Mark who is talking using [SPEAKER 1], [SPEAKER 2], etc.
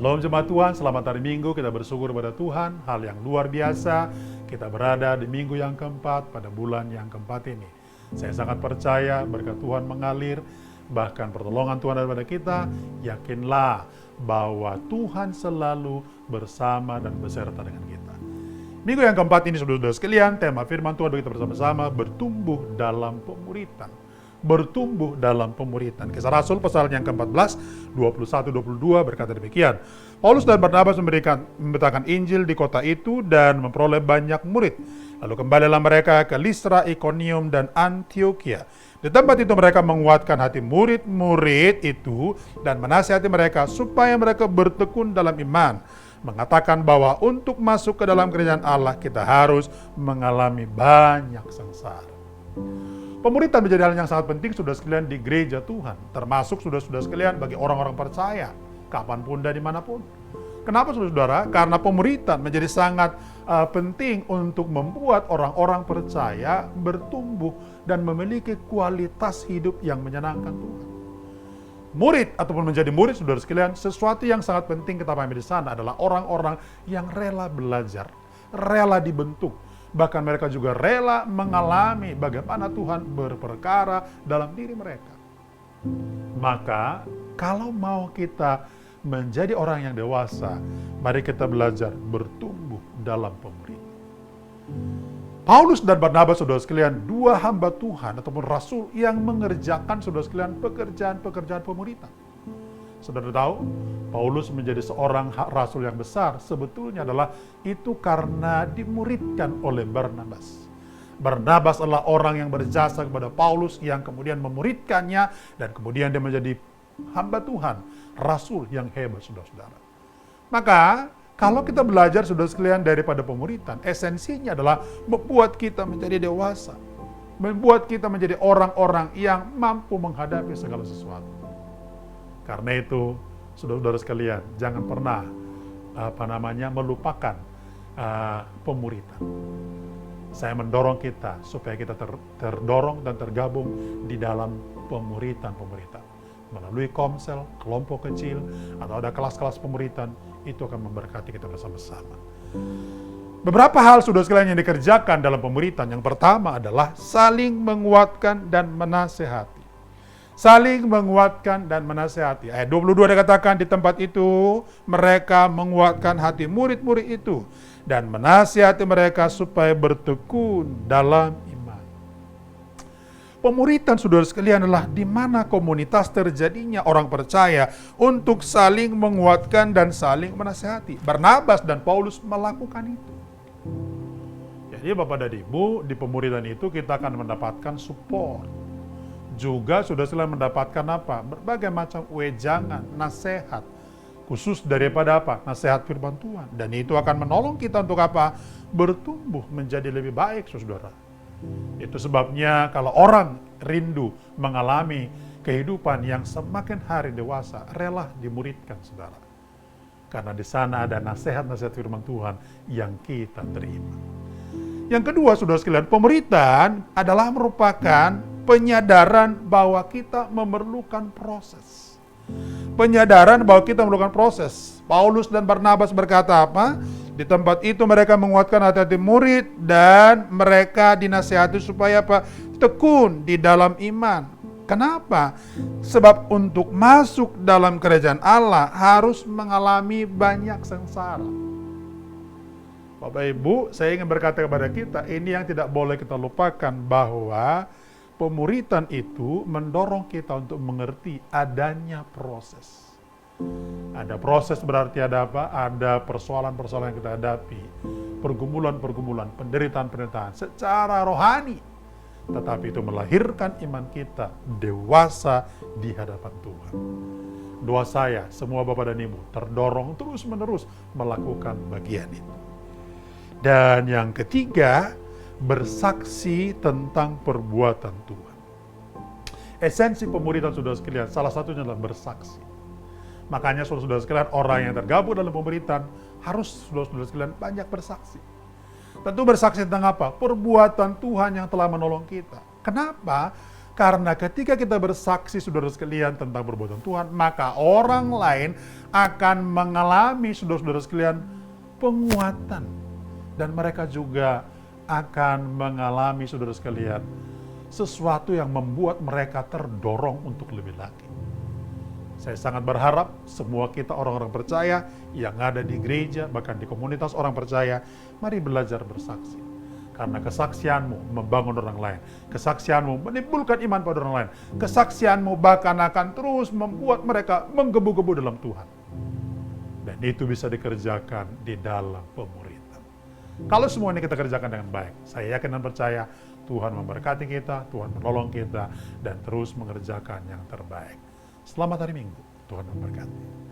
[SPEAKER 1] Shalom jemaat Tuhan, selamat hari Minggu, kita bersyukur kepada Tuhan, hal yang luar biasa, kita berada di minggu yang keempat pada bulan yang keempat ini. Saya sangat percaya berkat Tuhan mengalir, bahkan pertolongan Tuhan ada pada kita, yakinlah bahwa Tuhan selalu bersama dan beserta dengan kita. Minggu yang keempat ini saudara-saudara sekalian, tema firman Tuhan bagi kita bersama-sama, bertumbuh dalam pemuritan. Bertumbuh dalam pemuritan. Kisah Rasul pasal yang ke-14, 21-22 berkata demikian. Paulus dan Barnabas memberitakan Injil di kota itu dan memperoleh banyak murid. Lalu kembalilah mereka ke Listra, Ikonium, dan Antioquia. Di tempat itu mereka menguatkan hati murid-murid itu dan menasihati mereka supaya mereka bertekun dalam iman. Mengatakan bahwa untuk masuk ke dalam kerajaan Allah kita harus mengalami banyak sengsara. Pemuritan menjadi hal yang sangat penting saudara sekalian di gereja Tuhan, termasuk saudara-saudara sekalian bagi orang-orang percaya, kapanpun dan dimanapun. Kenapa saudara-saudara? Karena pemuritan menjadi sangat penting untuk membuat orang-orang percaya bertumbuh dan memiliki kualitas hidup yang menyenangkan Tuhan. Murid ataupun menjadi murid saudara sekalian, sesuatu yang sangat penting kita pahami di sana adalah orang-orang yang rela belajar, rela dibentuk. Bahkan mereka juga rela mengalami bagaimana Tuhan berperkara dalam diri mereka. Maka kalau mau kita menjadi orang yang dewasa, mari kita belajar bertumbuh dalam pemuritan. Paulus dan Barnabas saudara sekalian, dua hamba Tuhan ataupun rasul yang mengerjakan saudara sekalian pekerjaan-pekerjaan pemuritan. Saudara tahu, Paulus menjadi seorang rasul yang besar sebetulnya adalah itu karena dimuridkan oleh Barnabas. Barnabas adalah orang yang berjasa kepada Paulus yang kemudian memuridkannya dan kemudian dia menjadi hamba Tuhan, rasul yang hebat saudara-saudara. Maka kalau kita belajar saudara sekalian daripada pemuritan, esensinya adalah membuat kita menjadi dewasa, membuat kita menjadi orang-orang yang mampu menghadapi segala sesuatu. Karena itu, saudara-saudara sekalian, jangan pernah melupakan pemuritan. Saya mendorong kita supaya kita terdorong dan tergabung di dalam pemuritan. Melalui komsel, kelompok kecil, atau ada kelas-kelas pemuritan, itu akan memberkati kita bersama-sama. Beberapa hal saudara sekalian yang dikerjakan dalam pemuritan, yang pertama adalah saling menguatkan dan menasehati. Saling menguatkan dan menasihati. Ayat 22 dikatakan di tempat itu mereka menguatkan hati murid-murid itu dan menasihati mereka supaya bertekun dalam iman. Pemuritan saudara sekalian adalah di mana komunitas terjadinya orang percaya untuk saling menguatkan dan saling menasihati. Barnabas dan Paulus melakukan itu. Jadi Bapak dan Ibu, di pemuritan itu kita akan mendapatkan support. Juga sudah selalu mendapatkan apa? Berbagai macam wejangan, nasihat. Khusus daripada apa? Nasihat firman Tuhan. Dan itu akan menolong kita untuk apa? Bertumbuh menjadi lebih baik, saudara. Itu sebabnya kalau orang rindu mengalami kehidupan yang semakin hari dewasa, rela dimuridkan, saudara. Karena di sana ada nasihat-nasihat firman Tuhan yang kita terima. Yang kedua, saudara sekalian, pemuritan adalah merupakan penyadaran bahwa kita memerlukan proses. Penyadaran bahwa kita memerlukan proses. Paulus dan Barnabas berkata apa? Di tempat itu mereka menguatkan hati-hati murid dan mereka dinasihati supaya apa? Tekun di dalam iman. Kenapa? Sebab untuk masuk dalam kerajaan Allah harus mengalami banyak sengsara. Bapak Ibu, saya ingin berkata kepada kita, ini yang tidak boleh kita lupakan bahwa pemuritan itu mendorong kita untuk mengerti adanya proses. Ada proses berarti ada apa? Ada persoalan-persoalan yang kita hadapi. Pergumulan-pergumulan, penderitaan-penderitaan secara rohani. Tetapi itu melahirkan iman kita dewasa di hadapan Tuhan. Doa saya, semua Bapak dan Ibu terdorong terus-menerus melakukan bagian itu. Dan yang ketiga, bersaksi tentang perbuatan Tuhan. Esensi pemuritan saudara sekalian, salah satunya adalah bersaksi. Makanya saudara sekalian, orang yang tergabung dalam pemuritan harus saudara sekalian banyak bersaksi. Tentu bersaksi tentang apa? Perbuatan Tuhan yang telah menolong kita. Kenapa? Karena ketika kita bersaksi, saudara sekalian, tentang perbuatan Tuhan, maka orang lain akan mengalami, saudara-saudara sekalian, penguatan. Dan mereka juga akan mengalami, saudara sekalian, sesuatu yang membuat mereka terdorong untuk lebih lagi. Saya sangat berharap semua kita orang-orang percaya yang ada di gereja, bahkan di komunitas orang percaya, mari belajar bersaksi. Karena kesaksianmu membangun orang lain. Kesaksianmu menimbulkan iman pada orang lain. Kesaksianmu bahkan akan terus membuat mereka menggebu-gebu dalam Tuhan. Dan itu bisa dikerjakan di dalam pemuridan. Kalau semua ini kita kerjakan dengan baik, saya yakin dan percaya Tuhan memberkati kita, Tuhan menolong kita, dan terus mengerjakan yang terbaik. Selamat hari Minggu, Tuhan memberkati.